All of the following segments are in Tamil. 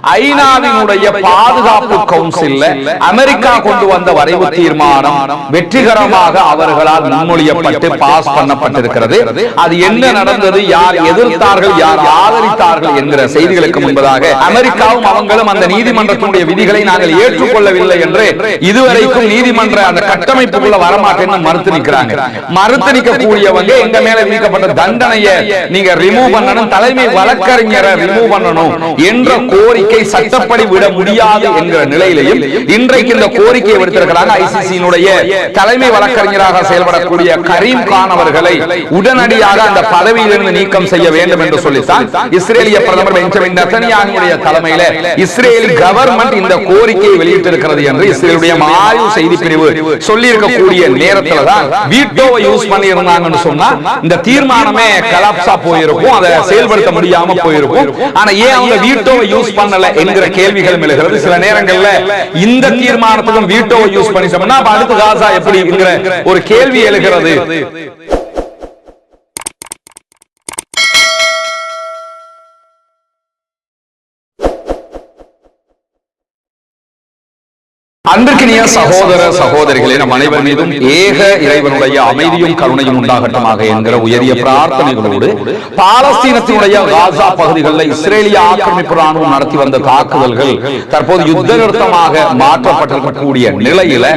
ஐநாவினுடைய பாதுகாப்பு கவுன்சில்ல அமெரிக்கா கொண்டு வந்த வரைவு தீர்மானம் வெற்றிகரமாக அவர்களால் முன்மொழியப்பட்டு பாஸ் பண்ணப்பட்டிருக்கிறது. அது என்ன நடந்தது, யார் எதிர்த்தார்கள், யார் ஆதரித்தார்கள் என்கிற செய்திகளுக்கு முன்பதாக அமெரிக்காவும் அவங்களும் அந்த நீதிமன்றத்தினுடைய விதிகளை நாங்கள் ஏற்றுக்கொள்ளவில்லை என்று இதுவரைக்கும் நீதிமன்ற அந்த கட்டமைப்புக்குள்ள வரமாட்டேன்னு மறுத்து நிற்கிறாங்க. மறுத்து நிற்கக்கூடியவங்க எங்க மேல விதிக்கப்பட்ட தண்டனையை நீங்க ரிமூவ் பண்ணணும், தலைமை வழக்கறிஞரை ரிமூவ் பண்ணணும் என்ற கோரிக்கை சட்டப்படி விட முடியாது என்கிற நிலையிலையும் இன்றைக்கு இந்த கோரிக்கையை விடுத்திருக்கிறாங்க. ஐசிசியினுடைய தலைமை வழக்கறிஞராக செயல்படக்கூடிய கரீம் கான் அவர்களை உடனடியாக அந்த பதவியிலிருந்து நீக்கம் செய்ய வேண்டும் என்று சொல்லித்தான் இஸ்ரேலிய பிரதமர் பெஞ்சமின் நெதன்யாகுவுடைய தலைமையில இஸ்ரேல் கவர்மெண்ட் இந்த கோரிக்கையை வெளியிட்டிருக்கிறது என்று இஸ்ரேலுடைய ஆய்வு செய்தி பிரிவு சொல்லி இருக்கக்கூடிய நேரத்துல தான் வீட்டோவை யூஸ் பண்ணி இருந்தாங்கன்னு சொன்னா இந்த தீர்மானமே கலாப்ஸா போயிருக்கும், அதை செயல்படுத்த முடியாம போயிருக்கும். ஆனா ஏன் அவங்க வீட்டோவை யூஸ் பண்ணல என்கிற கேள்விகள் எழுகிறது. சில நேரங்கள்ல இந்த தீர்மானத்துக்கும் வீட்டோவை யூஸ் பண்ணி சொன்னா அடுத்து காசா எப்படி என்கிற ஒரு கேள்வி எழுகிறது. அன்பிற்கினிய சகோதர சகோதரிகளே, நம் அனைவர் மீதும் ஏக இறைவனுடைய அமைதியும் கருணையும் உண்டாகட்டுமாக என்கிற உயரிய பிரார்த்தனைகளோடு பாலஸ்தீனத்தினுடைய காசா பகுதிகளில் இஸ்ரேலிய ஆக்கிரமிப்பு ராணுவம் நடத்தி வந்த தாக்குதல்கள் தற்போது யுத்த நிறுத்தமாக மாற்றப்பட்டிருக்கக்கூடிய நிலையில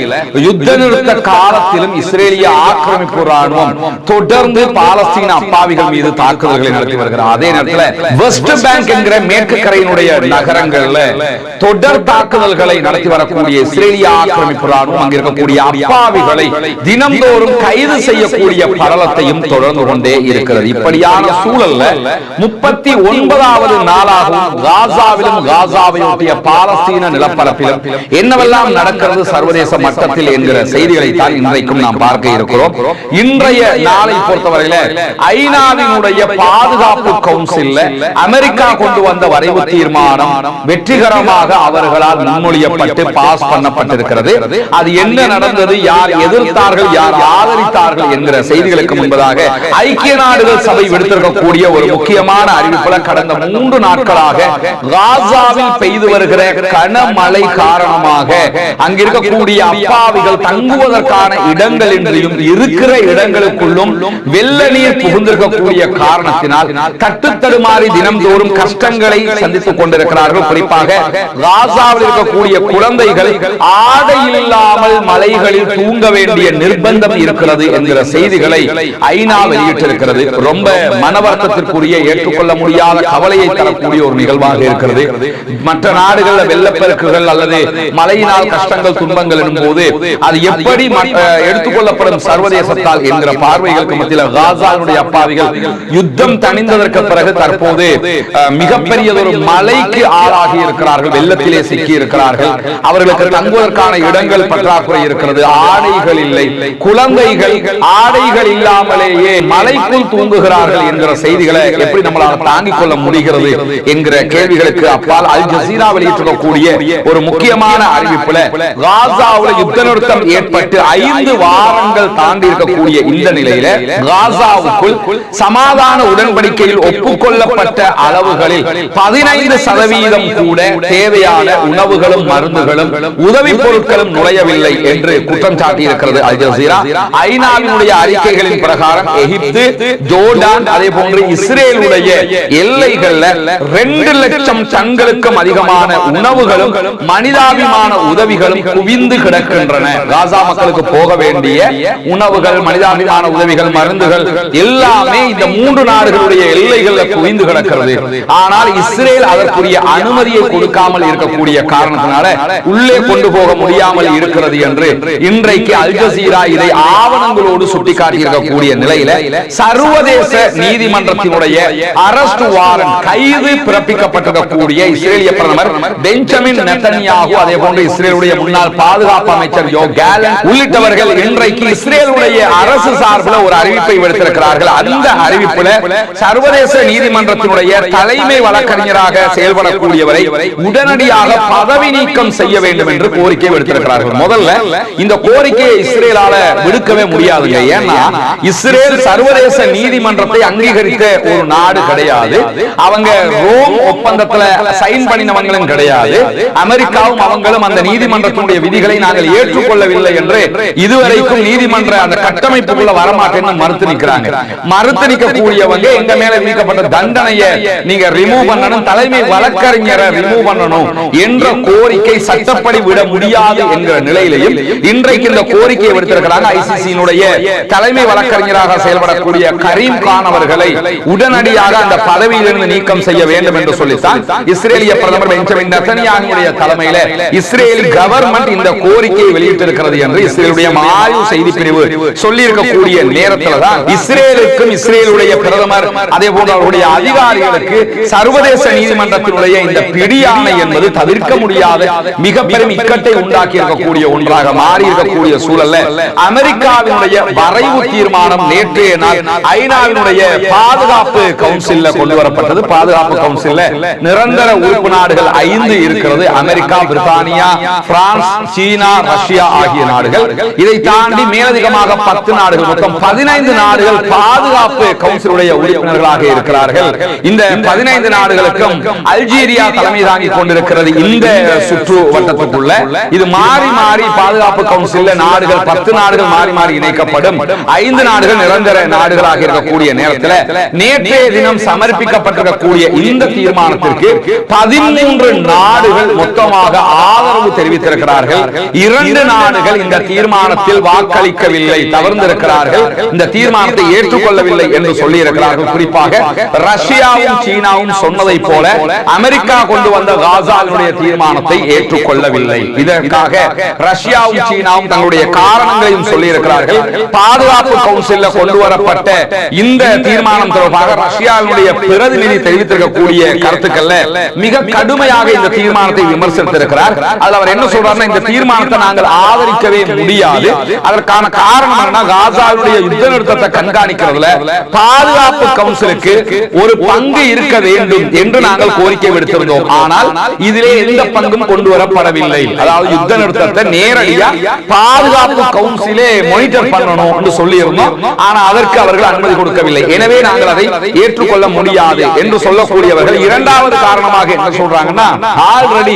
யுத்த நிறுத்த காலத்திலும் இஸ்ரேலிய ஆக்கிரமிப்பு ராணுவம் தொடர்ந்து பாலஸ்தீன அப்பாவிகள் மீது தாக்குதல்களை நடத்தி வருகிறார். அதே நேரத்தில் வெஸ்ட் பேங்க் என்கிற மேற்கு கரையினுடைய நகரங்கள்ல தொடர் தாக்குதல்களை நடத்தி வரக்கூடிய இஸ்ரேலிய ஆக்கிரமிப்பு ராணுவம் அங்க இருக்கக்கூடிய அப்பாவிகளை தினம்தோறும் கைது செய்யக்கூடிய பரலத்தையும் தொடர்ந்து கொண்டே இருக்கிறது. இப்படியான சூழல்ல 39வது நாளாகவும் காசாவிலும் காசாவையொட்டிய பாலஸ்தீன நிலப்பரப்பிலும் என்னவெல்லாம் நடக்கிறது சர்வதேச மட்டத்தில் என்கிற செய்திகளை தான் இன்றைக்கும் நாம் பார்க்க இருக்கிறோம். இன்றைய நாளை பொறுத்தவரையில ஐநாவினுடைய பாதுகாப்பு கவுன்சில்ல அமெரிக்கா கொண்டு வந்த வரைவு தீர்மானம் வெற்றிகரமாக அவர்களால் முன்மொழியப்பட்டு பாஸ் பண்ணப்பட்டிருக்கிறது. அது என்ன நடந்தது, யார் எதிர்த்தார்கள், யார் ஆதரித்தார்கள் என்கிற செய்திகளுக்கு முன்பதாக ஐக்கிய நாடுகள் சபை விடுத்திருக்கக்கூடிய ஒரு முக்கியமான அறிவிப்புல கடந்த 3 நாட்களாக காசாவில் பெய்து வருகிற கனமழை காரணமாக அங்கிருக்கக்கூடிய அப்பாவிகள் தங்குவதற்கான இடங்களின்றியும் இருக்கிற இடங்களுக்குள்ளும் வெள்ள நீர் புகுந்திருக்கக்கூடிய காரணத்தினால் தட்டுத்தடுமாறி தினம்தோறும் கஷ்டங்களை சந்தித்துக் கொண்டிருக்கிறார்கள். குறிப்பாக காசாவில் இருக்கக்கூடிய குழந்தைகள் ஆடை இல்லாமல் மலைகளில் தூங்க வேண்டிய நிர்பந்தம் இருக்கிறது என்கிற செய்திகளை ஐநா வெளியிட்டிருக்கிறது. ரொம்ப மனவர்த்தத்திற்குரிய ஏற்றுக்கொள்ள முடியாத கவலையை தரக்கூடிய ஒரு நிகழ்வாக இருக்கிறது. மற்ற நாடுகளில் வெள்ளப்பெருக்குகள் அல்லது மழையினால் கஷ்டங்கள் துன்பங்கள் எனும்போது அது எப்படி எடுத்துக்கொள்ளப்படும் சர்வதேசத்தால் என்கிற பார்வைகளுக்கு மத்தியில் காசாவுடைய அப்பாவிகள் யுத்தம் தணிந்ததற்கு பிறகு தற்போது மிகப்பெரியதொரு மழைக்கு ஆளாகி இருக்கிறார்கள், வெள்ளத்திலே சிக்கி இருக்கிறார்கள். அவர்களுக்கு தங்குவதற்கான இடங்கள் பற்றாக்குறை இருக்கிறது, ஆடைகள் இல்லை, குழந்தைகள் ஆடைகள் இல்லாமலேயே மலைக்குள் தூங்குகிறார்கள் என்கிற செய்திகளை எப்படி நம்மளால் தாங்கிக் கொள்ள முடிகிறது என்கிற கேள்விகளுக்கு அப்பால் அல் ஜசீரா வெளியிட்டிருக்கக்கூடிய ஒரு முக்கியமான அறிவிப்புல காசாவில் யுத்த நிறுத்தம் ஏற்பட்டு 5 வாரங்கள் தாண்டி இருக்கக்கூடிய இந்த நிலையில காசாவுக்குள் சமாதான உடன்படிக்கையில் ஒப்புக்கொள்ளப்பட்ட அளவுகளில் 15% கூட தேவையான உணவுகளும் மருந்துகளும் உதவி பொருட்களும் நுழையவில்லை என்று குற்றம் சாட்டியிருக்கிறது அல் ஜசீரா. ஐநாவினுடைய அறிக்கைகளின் பிரகாரம் எகிப்து, ஜோர்டான், அதே போன்று இஸ்ரேலுடைய எல்லைகள்ல 2 லட்சம் டன்களுக்கும் அதிகமான உணவுகளும் மனிதாபிமான உதவிகளும் குவிந்து கிடக்கின்றன. காசா மக்களுக்கு போக வேண்டிய உணவுகள், மனிதாபிமான உதவிகள், மருந்துகள் எல்லாமே இந்த 3 நாடுகளுடைய எல்லைகள்ல குவிந்து கிடக்கிறது. ஆனால் இஸ்ரேல் அதற்குரிய அனுமதியை கொடுக்காமல் இருக்கக்கூடிய காரணத்தினால உள்ளே கொண்டு போக முடியாமல் இருக்கிறது என்று இன்றைக்கு அல் ஜசீரா இதை ஆவணங்களோடு சுட்டிக்காட்டியிருக்கக்கூடிய நிலையில சர்வதேச நீதிமன்றத்தினுடைய அரெஸ்ட் வாரண்ட் கைது பிறப்பிக்கப்பட்டிருக்கக்கூடிய இஸ்ரேலிய பிரதமர் பெஞ்சமின் நெதன்யாகு, அதே போன்று இஸ்ரேலுடைய முன்னாள் பாதுகாப்பு அமைச்சர் யோ கேலன் உள்ளிட்டவர்கள் இன்றைக்கு இஸ்ரேலுடைய அரசு சார்பில் ஒரு அறிவிப்பை விடுத்திருக்கிறார்கள். அந்த அறிவிப்புல சர்வதேச நீதிமன்றத்தினுடைய தலைமை வழக்கறிஞராக செயல்படக்கூடியவரை உடனடியாக பதவி நீக்கம் செய்ய வேண்டும் என்று கோரிக்கை விடுத்திருக்கிறார்கள். முதல்ல இந்த கோரிக்கையை இஸ்ரேலால விடுக்கவே முடியாதுங்க. ஏன்னா இஸ்ரேல் சர்வதேச நீதிமன்றத்தை அங்கீகரித்த ஒரு நாடு கிடையாது. அவங்க ரோம் ஒப்பந்தத்துல சைன் பண்ணினவங்களும் கிடையாது. அமெரிக்காவும் அவங்களும் அந்த நீதிமன்றத்தினுடைய விதிகளை நாங்கள் ஏற்றுக்கொள்ளவில்லை என்று இதுவரைக்கும் நீதிமன்ற அந்த கட்டமைப்புக்குள்ள வரமாட்டேன்னு மறுத்து நிற்கிறாங்க. மறுத்து நிற்கக்கூடியவங்க எங்க மேல விதிக்கப்பட்ட தண்டனையை நீங்க ரிமூவ் பண்ணணும், தலைமை வழக்கறிஞரை ரிமூவ் பண்ணணும் என்ற கோரிக்கை சட்டப்படி விட முடியாது என்கிற நிலையிலையும் இன்றைக்கு இந்த கோரிக்கையை விடுத்திருக்கிறாங்க. ஐசிசியினுடைய தலைமை வழக்கறிஞராக செயல்படக்கூடிய கரீம் கான் அவர்களை உடனடியாக அந்த பதவியிலிருந்து நீக்கம் செய்ய வேண்டும் என்று சொல்லித்தான் இஸ்ரேலிய பிரதமர் பெஞ்சமின் நெதன்யாகுவுடைய தலைமையில இஸ்ரேல் கவர்மெண்ட் இந்த கோரிக்கையை வெளியிட்டிருக்கிறது என்று இஸ்ரேலுடைய ஆய்வு செய்தி பிரிவு சொல்லி இருக்கக்கூடிய நேரத்தில் தான் இஸ்ரேலுக்கும் இஸ்ரேலுடைய பிரதமர் அதே போன்ற அவருடைய அதிகாரிகளுக்கு சர்வதேச நீதிமன்றத்தினுடைய இந்த பிடியாணை என்பது தவிர்க்க முடியாத மிக பெரும் இக்கட்டை உண்டாக்கி இருக்கக்கூடிய ஒன்றாக மாறி இருக்கக்கூடிய சூழல்ல அமெரிக்காவினுடைய வரைவு தீர்மானம் நேற்றைய நாள் ஐநாவினுடைய பாதுகாப்பு கவுன்சில்ல கொண்டு வரப்பட்டது. பாதுகாப்பு கவுன்சில்ல நிரந்தர உறுப்பு நாடுகள் 5 இருக்கிறது. அமெரிக்கா, பிரித்தானியா, பிரான்ஸ், சீனா, ரஷ்யா ஆகிய நாடுகள். இதை தாண்டி மேலதிகமாக 10 நாடுகள், மொத்தம் 15 நாடுகள் பாதுகாப்பு கவுன்சிலுடைய உறுப்பினர்களாக இருக்கிறார்கள். இந்த 15 நாடுகளுக்கும் அல்ஜீரியா தலைமை தாங்கிக் கொண்டிருக்கிறது. இந்த சுற்று வட்டத்துக்குள்ள இது மாறி மாறி பாதுகாப்பு கவுன்சில் நாடுகள் 10 நாடுகள் மாறி மாறி இணைக்கப்படும். 5 நாடுகள் நிரந்தர நாடுகளாக இருக்கக்கூடிய நேரத்தில் நேற்றைய தினம் சமர்ப்பிக்கப்பட்டிருக்கக்கூடிய இந்த தீர்மானத்திற்கு 13 நாடுகள் மொத்தமாக ஆதரவு தெரிவித்திருக்கிறார்கள். 2 நாடுகள் இந்த தீர்மானத்தில் வாக்களிக்கவில்லை, தவிர்த்திருக்கிறார்கள், இந்த தீர்மானத்தை ஏற்றுக்கொள்ளவில்லை என்று சொல்லி இருக்கிறார்கள். குறிப்பாக ரஷ்யாவும் சீனாவும் சொன்னதை போல அமெரிக்கா கொண்டு வந்த காசாவினுடைய தீர்மானத்தை ஏற்றுக்கொள்ளவில்லை. இதற்காக ரஷ்யாவும் சீனாவும் தங்களுடைய காரணங்களையும் சொல்லி இருக்கிறார்கள். பாதுகாப்பு கவுன்சில்ல கொண்டு வரப்பட்ட இந்த தீர்மானம் தொடர்பாக ரஷ்யாவினுடைய பிரதிநிதி தெரிவித்திருக்கக்கூடிய கருத்துக்கள்ல மிக கடுமையாக இந்த தீர்மானத்தை விமர்சித்திருக்கிறார். அதில் அவர் என்ன சொல்றாருன்னா, இந்த தீர்மானத்தை நாங்கள் ஆதரிக்கவே முடியாது. அதற்கான காரணம் என்ன, காசாவுடைய யுத்த நிறுத்தத்தை கண்காணிக்கிறதுல பாதுகாப்பு கவுன்சிலுக்கு ஒரு பங்கு இருக்க வேண்டும் என்று நாங்கள் கோரிக்கை விடுத்திருந்தோம். ஆனால் இதிலே எந்த பங்கும் கொண்டு வரப்படவில்லை. அதாவது யுத்த நிறுத்தத்தை நேரடியா பாதுகாப்பு கவுன்சிலே மானிட்டர் பண்ணணும் என்று சொல்லி இருந்தோம். ஆனால் அதற்கு அவர்கள் அனுமதி கொடுக்கவில்லை. எனவே நாங்கள் அதை ஏற்றுக்கொள்ள முடியாது என்று சொல்லக்கூடியவர்கள் இரண்டாவது காரணமாக என்ன சொல்றாங்கன்னா, ஆல்ரெடி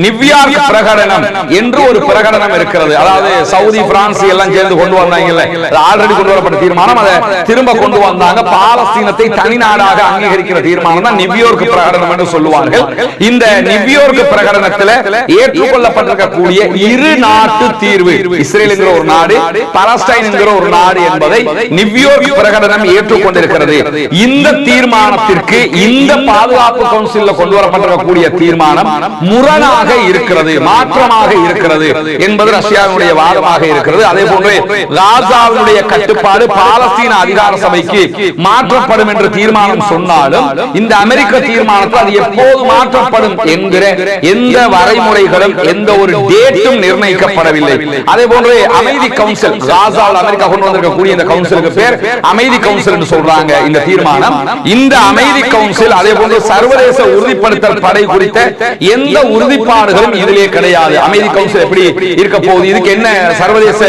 நியூயார்க் பிரகடனம் என்று ஒரு பிரகடனம் இருக்கிறது. அதாவது சவுதி, பிரான்ஸ் எல்லாம் சேர்ந்து கொண்டு வந்தாங்கல்ல, ஆல்ரெடி கொண்டு வரப்பட்ட தீர்மானம், அதை திரும்ப கொண்டு வந்தாங்க. பாலஸ்தீனத்தை தனி நாடாக அங்கீகரிக்கிற தீர்மானம் தான் நியூயார்க் பிரகடனம் என்று சொல்லுவார்கள். இந்த நியூயார்க் பிரகடனத்தில் ஏற்றுக்கொள்ளப்பட்டிருக்கக்கூடிய 2 நாட்டு தீர்வு, இஸ்ரேல் என்கிற ஒரு நாடு, பாலஸ்தீன் என்கிற ஒரு நாடு என்பதை நியூயார்க் பிரகடனம் ஏற்றுக்கொண்டிருக்கிறது. இந்த தீர்மானத்திற்கு இந்த பாதுகாப்பு கவுன்சிலில் கொண்டு வரப்பட்டிருக்கக்கூடிய தீர்மானம் முரணாக இருக்கிறது, மாற்றமாக இருக்கிறது என்பது ரஷ்யாவுடைய வாதமாக இருக்கிறது. அதே போன்று காசாவுடைய கட்டுப்பாடு பாலஸ்தீன அதிகார சபைக்கு மாற்றப்படும் என்று தீர்மானம் சொன்னாலும் இந்த அமெரிக்க தீர்மானத்தில் அது எப்போது மாற்றப்படும் என்கிற எந்த வரைமுறைகளும் எந்த ஒரு டேட்டும் நிர்ணயிக்கப்படவில்லை. அதே போன்று அமைதி கவுன்சில், காசாவில் அமெரிக்கா கொண்டு வந்திருக்கக்கூடிய இந்த கவுன்சிலுக்கு பேர் அமைதி கவுன்சில் என்று சொல்றாங்க. இந்த தீர்மானம், இந்த அமைதி கவுன்சில் அதே போன்று சர்வதேச உறுதிப்படுத்தல் படை குறித்த எந்த உறுதிப்பாடுகளும் இதிலே கிடையாது. அமைதி கவுன்சில் எப்படி இருக்க போகுது, இதுக்கு என்ன சர்வதேச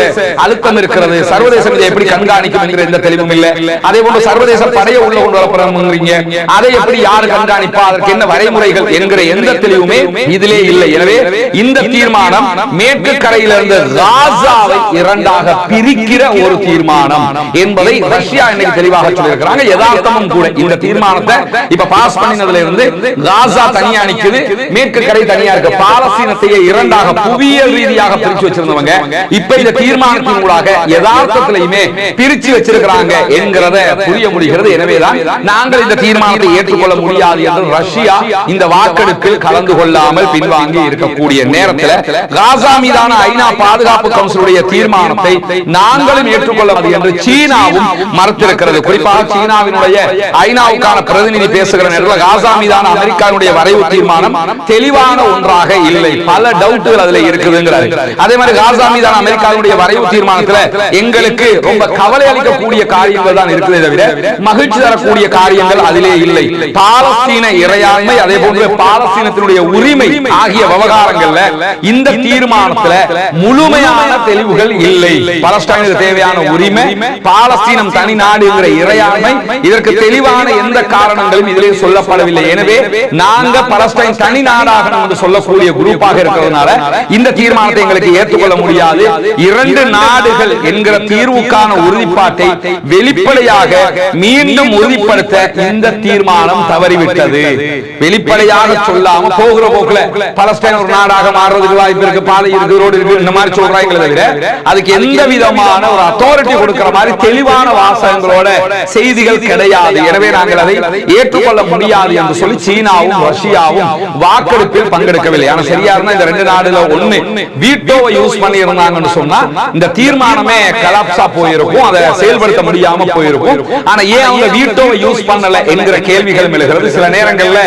அழுத்தம் இருக்கிறது, சர்வதேசம் இதை எப்படி கண்காணிக்கும் என்கிற எந்த தெளிவும் இல்லை. அதே போன்று சர்வதேச படையை உள்ள கொண்டு வரப்படுறீங்க, அதை எப்படி யாரு கண்காணிப்பா, அதற்கு என்ன வரைமுறைகள் என்கிற எந்த தெளிவுமே இதிலே இல்லை. எனவே இந்த தீர்மானம் மேற்கு கரையிலிருந்து காசாவை 2ஆக பிரிக்கிற ஒரு தீர்மானம் என்பதை ரஷ்யா இன்னைக்கு தெளிவாக சொல்லியிருக்கிறாங்க. யதார்த்தமும் கூட இந்த தீர்மானத்தை இப்ப பாஸ் பண்ணினதுல இருந்து காசா தனியா நிக்குது, மேற்கு கரை தனியா இருக்கு. பாலஸ்தீனத்தையே 2ஆக புவியியல் ரீதியாக பிரிச்சு வச்சிருந்தவங்க இப்ப இந்த தீர்மானத்தின் மூலமாக யதார்த்தத்திலேயுமே பிரிச்சு வச்சிருக்கிறாங்க என்கிறத புரிய முடிகிறது. எனவேதான் நாங்கள் இந்த தீர்மானத்தை ஏற்றுக்கொள்ள முடியாது என்று ரஷ்யா இந்த வாக்கெடுப்பில் கலந்து கொள்ளாமல் பின்வாங்கி இருக்கக்கூடிய நேரத்தில் காசா மீதான ஐநா பாதுகாப்பு கவுன்சிலுடைய தீர்மானத்தை நாங்களும் ஏற்றுக்கொள்ளவது என்று சீனாவும் மறுத்திருக்கிறது. குறிப்பாக சீனாவினுடைய ஐநாவுக்கான பிரதிநிதி பேசுகிற நேரத்தில் காசா மீதான அமெரிக்காவுடைய வரைவு தீர்மானம் தெளிவான ஒன்றாக இல்லை, பல டவுட்டுகள் அதில் இருக்குதுங்கிறார். அதே மாதிரி காசா மீதான அமெரிக்காவுடைய வரைவு தீர்மானத்தில் எங்களுக்கு ரொம்ப கவலை அளிக்கக்கூடிய காரியங்கள் தான் இருக்கிறதே தவிர மகிழ்ச்சி தரக்கூடிய காரியங்கள் அதிலே இல்லை. பாலஸ்தீன இறையாண்மை அதே போன்று பாலஸ்தீனத்தினுடைய உரிமை ஆகிய விவகாரங்கள்ல இந்த தீர்மானத்துல முழுமையான தெளிவுகள் இல்லை. பாலஸ்தீனுக்கு தேவையான உரிமை, பாலஸ்தீனம் தனி நாடு என்கிற இறையாண்மை, இதற்கு தெளிவான எந்த காரணங்களும் இதிலே சொல்லப்படவில்லை. எனவே நாங்க பாலஸ்தீன் தனி நாடாக என்று சொல்லக்கூடிய குரூப்பாக இருக்கிறதுனால இந்த தீர்மானத்தை எங்களுக்கு ஏற்றுக்கொள்ள முடியாது. இரண்டு நாடுகள் என்கிற தீர்வுக்கான உறுதிப்பாட்டை வெளிப்படையாக மீண்டும் உறுதிப்படுத்த இந்த தீர்மானம் தவறிவிட்டது. வெளிப்படையாக சொல்லாம போகிற போக்குல பாலஸ்தீன் ஒரு நாடாக மாறுறதுக்கு வாய்ப்பு இருக்கு, பாதை இருக்கு, ரோடு இருக்கு, இந்த மாதிரி சொல்றாங்களே தவிர அதுக்கு எந்த விதமான ஒரு அத்தாரிட்டி கொடுக்கிற மாதிரி தெளிவான வாசகங்களோட செய்திகள் கிடையாது. எனவே நாங்கள் அதை ஏற்றுக்கொள்ள முடியாது என்று சொல்லி சீனாவும் ரஷ்யாவும் வாக்கெடுப்பில் பங்கெடுக்கவில்லை. ஆனா சரியா இருந்தா இந்த ரெண்டு நாடுல ஒண்ணு வீட்டோவை யூஸ் பண்ணி இருந்தாங்கன்னு சொன்னா இந்த தீர்மானமே கலாப்ஸா போயிருக்கும், அதை செயல்படுத்த முடியாம போயிருக்கும். ஆனா ஏன் அவங்க வீட்டோவை யூஸ் பண்ணல என்கிற கேள்விகள் எழுகிறது. சில நேரங்கள்ல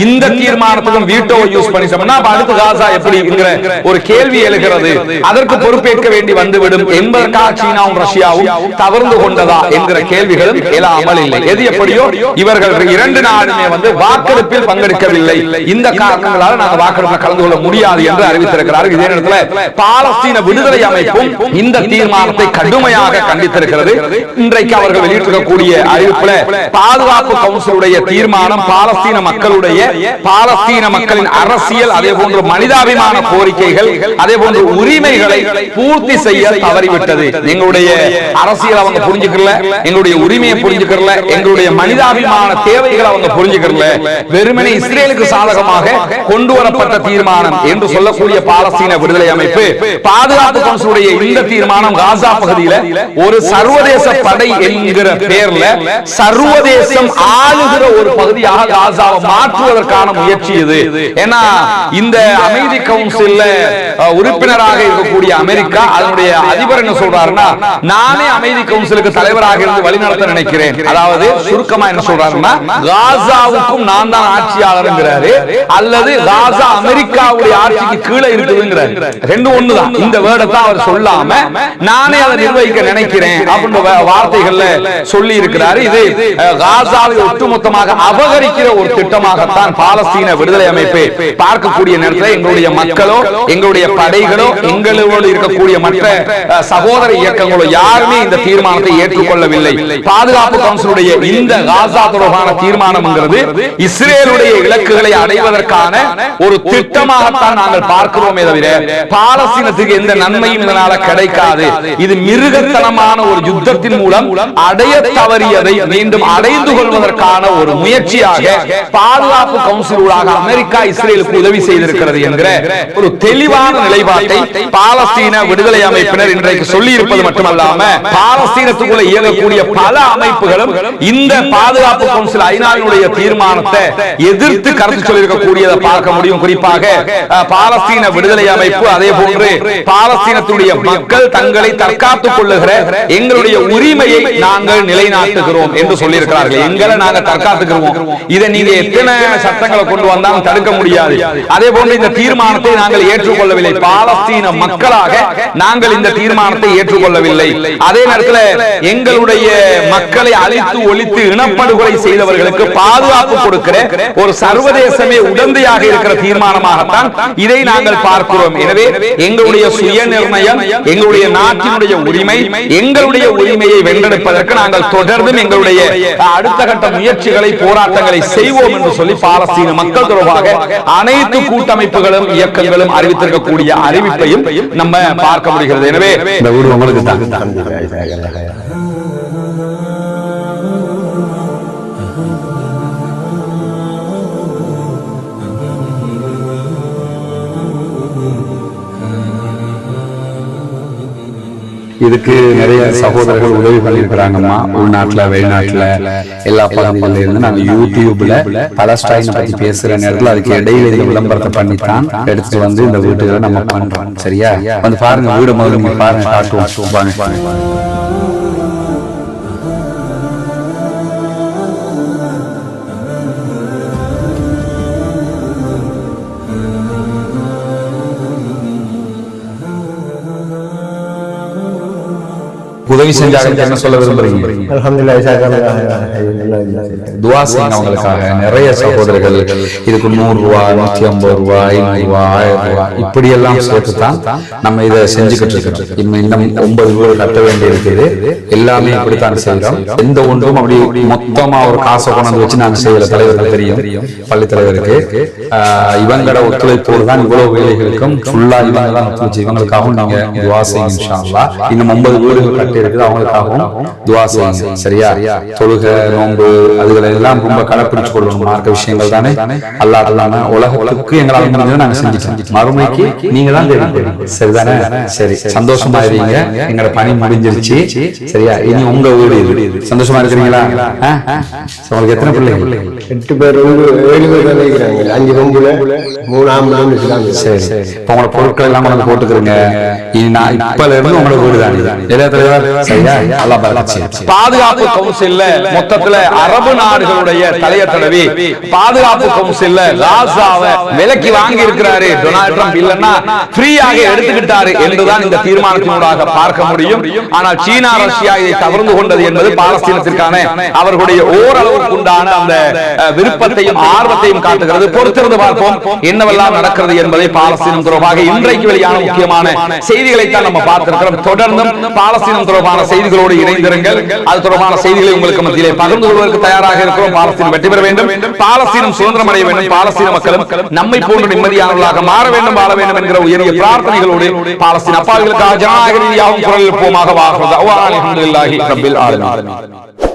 இந்த தீர்மானத்துக்கும் வீட்டோவை யூஸ் பண்ணிட்டோம்னா அடுத்து காசா எப்படி என்கிற ஒரு கேள்வி எழுகிறது. அதற்கு பொறுப்பேற்க வேண்டி வந்துவிடும் என்பதற்காக சீனாவும் ரஷ்யாவும் தவறு கொண்டதா என்கிற கேள்விகளும் எழாமல் இல்லை. எது எப்படியோ இவர்கள் இரண்டு நாடுமே வாக்கெடுப்பில் பங்கெடுக்கவில்லை. இந்த காரணங்களால் நாங்கள் வாக்கெடுப்பில் கலந்து கொள்ள முடியாது என்று அறிவித்திருக்கிறார்கள். இதே நேரத்தில் பாலஸ்தீன விடுதலை அமைப்பும் இந்த தீர்மானத்தை கடுமையாக கண்டித்திருக்கிறது. இன்றைக்கு அவர்கள் வெளியிட்டிருக்கக்கூடிய அறிவிப்புல பாதுகாப்பு கவுன்சிலுடைய தீர்மானம் பாலஸ்தீன மக்களுடைய, பாலஸ்தீன மக்களின் அரசியல், அதே போன்று மனிதாபிமான கோரிக்கைகள், அதே போன்று உரிமைகளை பூர்த்தி செய்ய தவறிவிட்டது. எங்களுடைய அரசியல் அவங்க புரிஞ்சுக்கல, எங்களுடைய உரிமையை புரிஞ்சுக்கல, எங்களுடைய மனிதாபிமான தேவைகளை அவங்க புரிஞ்சுக்கல. வெறுமனே இஸ்ரேலுக்கு சாதகமாக கொண்டு வரப்பட்ட தீர்மானம் என்று சொல்லக்கூடிய பாலஸ்தீன விடுதலை அமைப்பு பாதுகாப்பு கவுன்சிலுடைய இந்த தீர்மானம் காசா பகுதியில் ஒரு சர்வதேச படை என்கிற பெயர்ல சர்வதேசம் ஆளுகிற ஒரு பகுதியாக காசாவை மாற்றுவதற்கான முயற்சி இது. ஏன்னா இந்த அமைதி கவுன்சில்ல உறுப்பினராக இருக்கக்கூடிய அமெரிக்கா அதனுடைய அதிபர் என்ன சொல்றாருன்னா, நானே அமைதி கவுன்சிலுக்கு தலைவராக இருந்து வழிநடத்த நினைக்கிறேன். அதாவது சுருக்கமா என்ன சொல்றாருன்னா, காசாவுக்கும் நான் தான் ஆட்சியாளர்ங்கிறாரு, அல்லது காசா அமெரிக்காவுடைய ஆட்சிக்கு கீழே இருக்குதுங்கிறாரு. ரெண்டும் ஒண்ணுதான். இந்த வேர்டை தான் அவர் சொல்லாம நானே அதை நிர்வகிக்க நினைக்கிறேன் அப்படின்ற வார்த்தைகள்ல சொல்லி இருக்கிறாரு. இது காசாவை ஒட்டுமொத்தமாக அபகரிக்கிற ஒரு திட்டமாகத்தான் பாலஸ்தீன விடுதலை அமைப்பு பார்க்கக்கூடிய நேரத்தில் எங்களுடைய மக்களோ, எங்களுடைய படைகளோ, எங்களோடு இருக்கக்கூடிய மற்ற சகோதர இயக்கங்களோ யாருமே இந்த தீர்மானத்தை ஏற்றுக்கொள்ளவில்லை. பாதுகாப்பு கவுன்சிலுடைய இந்த காசா தொடர்பான தீர்மானம்ங்கிறது இஸ்ரேலுடைய இலக்குகளை அடைவதற்கான ஒரு திட்டமாகத்தான் நாங்கள் பார்க்கிறோமே தவிர பாலஸ்தீனத்துக்கு எந்த நன்மையும் இதனால கிடைக்காது. இது மிருகத்தனமான ஒரு யுத்தத்தின் மூலம் அடைய தவறியதை மீண்டும் அடைந்து கொள்வதற்கான ஒரு முயற்சியாக பாதுகாப்பு கவுன்சிலூடாக அமெரிக்கா இஸ்ரேலுக்கு உதவி செய்திருக்கிறது என்கிற ஒரு தெளிவான நிலைப்பாட்டை பாலஸ்தீன விடுதலை அமைப்பினர் இன்றைக்கு சொல்லி இருப்பது மட்டுமல்லாம பாலஸ்தீனத்துக்குள்ள இயங்கக்கூடிய பல அமைப்புகளும் இந்த பாதுகாப்பு கவுன்சில் ஐநாவினுடைய தீர்மானத்தை எதிர்த்து கருத்து சொல்லியிருக்கக்கூடியதை பார்க்க முடியும். குறிப்பாக பாலஸ்தீன விடுதலை அமைப்பு, அதே போன்று பாலஸ்தீனத்துடைய மக்கள் தங்களை தற்காத்துக் கொள்ளுகிற எங்களுடைய உரிமையை நாங்கள் நிலைநாட்டுகிறோம் என்று சொல்லியிருக்கிறார்கள். எங்களை நாங்கள் தற்காத்துக்கிறோம். இதை நீங்க எத்தனை சட்டங்களை கொண்டு வந்தாலும் தடுக்க முடியாது. அதே போன்று இந்த தீர்மானத்தை நாங்கள் ஏற்றுக்கொள்ளவில்லை. பாலஸ்தீன மக்களாக நாங்கள் இந்த தீர்மானத்தை ஏற்றுக்கொள்ளவில்லை. அதே நேரத்தில் எங்களுடைய மக்களை அழித்து ஒழித்து இனப்படுகொலை செய்தவர்களுக்கு பாதுகாப்பு கொடுக்கிற ஒரு சர்வதேசமே உடந்தையாக இருக்கிற தீர்மானமாகத்தான் இதை நாங்கள் பார்க்கிறோம். எனவே எங்களுடைய சுய நிர்ணயம், எங்களுடைய நாட்டினுடைய உரிமை, எங்களுடைய உரிமையை வென்றெடுப்பதற்கு நாங்கள் தொடர்ந்தும் எங்களுடைய அடுத்த கட்ட முயற்சிகளை, போராட்டங்களை செய்வோம் என்று சொல்லி பாலஸ்தீன மக்கள் தொடர்பாக அனைத்து கூட்டமைப்புகளும் இயக்கங்களும் அறிவித்திருக்கக்கூடிய அறிவிப்பையும் நம்ம பார்க்க முடிகிறது. எனவே இந்த ஊர் உங்களுக்கு தான். இதுக்கு நிறைய சகோதரர்கள் உதவி பண்ணிருக்கிறாங்கம்மா. உள்நாட்டுல, வெளிநாட்டுல, எல்லா பகுதிகளில இருந்து நாங்க யூடியூப்ல பாலஸ்தீனை பத்தி பேசுற நேரத்துல அதுக்கு இடையில இந்த விளம்பரத்தை பண்ணித்தான் எடுத்துட்டு வந்து இந்த வீட்டுல நம்ம பண்றோம். சரியா? வந்து பாருங்க, வீடு முதல்ல பாருங்க, காட்டுவோம். உதவி செஞ்சாங்க என்ன சொல்ல விரும்புறீங்க? துவா செய்யுங்க அவங்களுக்காக. நிறைய சகோதரர்கள் இதுக்கு 100 ரூபாய், 150 ரூபாய், 500 ரூபாய், 1000 ரூபாய் இப்படி எல்லாம் சேர்த்துதான் நம்ம இதை செஞ்சுக்கிட்டு இருக்கோம். இன்னும் 9 வீடு கட்ட வேண்டி இருக்குது. எல்லாமே இப்படித்தான் செய்யறோம். எந்த ஒன்றும் அப்படி மொத்தமா ஒரு காசை கொண்டு வச்சு நாங்க செய்யற தலைவர்கள் தெரியும், பள்ளி தலைவருக்கு. இவங்களோட ஒத்துழைப்போடு தான் இவ்வளவு வேலைகளுக்கும் ஃபுல்லா இவங்க தான் ஒத்துழைச்சு. இவங்களுக்காகவும் நீங்க துவா செய்யுங்க இன்ஷா அல்லாஹ். இன்னும் 9 வீடுகள் கட்டி இருக்குது, அவங்களுக்காகவும் துவா செய்யுங்க. சரியா? தொழுகை, நோன்பு அதுகளை எல்லாம் ரொம்ப கடைப்பிடிச்சு கொள்ளணும். மார்க்க விஷயங்கள் தானே. அல்லாஹ் தஆலா உலகத்துக்கு எங்களால் முடிஞ்சதை நாங்க செஞ்சுட்டோம். மறுமைக்கு நீங்க தான் தெரியும். சரிதானே? சரி, சந்தோஷமா இருங்க. எங்களோட பணி முடிஞ்சிருச்சு. சரியா? இனி உங்க வீடு இது. சந்தோஷமா இருக்கிறீங்களா? உங்களுக்கு எத்தனை பிள்ளைங்க? 8 பேர், 7 பேர் தான் இருக்கிறாங்க. 5 பொம்புல 3 ஆம்பளை இருக்காங்க. சரி, இப்போ உங்களோட பொருட்கள் எல்லாம் கொண்டு போட்டுக்கிறீங்க. இனி நான் இப்பல இருந்து உங்களோட வீடு தான் இது. சரியா? அல்லாஹ் பரக்கத். பாதுகாப்பு கவுன்சில்ல மொத்தத்துல அரபு நாடுகளுடைய தலைய தடவி பாதுகாப்பு கவுன்சில்ல காசாவை விலக்கி வாங்கி இருக்கிறாரு டொனால்ட் ட்ரம்ப். இல்லன்னா ஃப்ரீயாக எடுத்துக்கிட்டாரு என்றுதான் இந்த தீர்மானத்தினூடாக பார்க்க முடியும். ஆனால் சீனா, ரஷ்யா இதை தவிர்த்து கொண்டது என்பது பாலஸ்தீனத்திற்கான அவர்களுடைய ஓரளவுக்கு உண்டான அந்த விருப்பத்தையும் ஆர்வத்தையும் காட்டுகிறது. பொறுத்திருந்து பார்ப்போம் என்னவெல்லாம் நடக்கிறது என்பதை. பாலஸ்தீனம் தொடர்பாக இன்றைக்கு வெளியான முக்கியமான செய்திகளை தான் நம்ம பார்த்திருக்கிறோம். தொடர்ந்தும் பாலஸ்தீனம் தொடர்பான செய்திகளோடு இணைந்திருங்கள். அது தொடர்பான செய்திகளை உங்களுக்கு மத்தியிலே பகிர்ந்து கொள்வதற்கு தயாராக இருக்கிறோம். பாலஸ்தீனம் வெற்றி பெற வேண்டும், பாலஸ்தீனம் சுதந்திரம் அடைய வேண்டும், பாலஸ்தீன மக்களும் நம்மை போன்ற நிம்மதியானவர்களாக மாற வேண்டும், வாழ வேண்டும் என்கிற உயரிய பிரார்த்தனைகளோடு பாலஸ்தீன அப்பாவிகளுக்காக ஜனநாயக ரீதியாகவும் குரல் எழுப்புவோமாக. வாஹ் அல்ஹம்துலில்லாஹி ரப்பில் ஆலமீன்.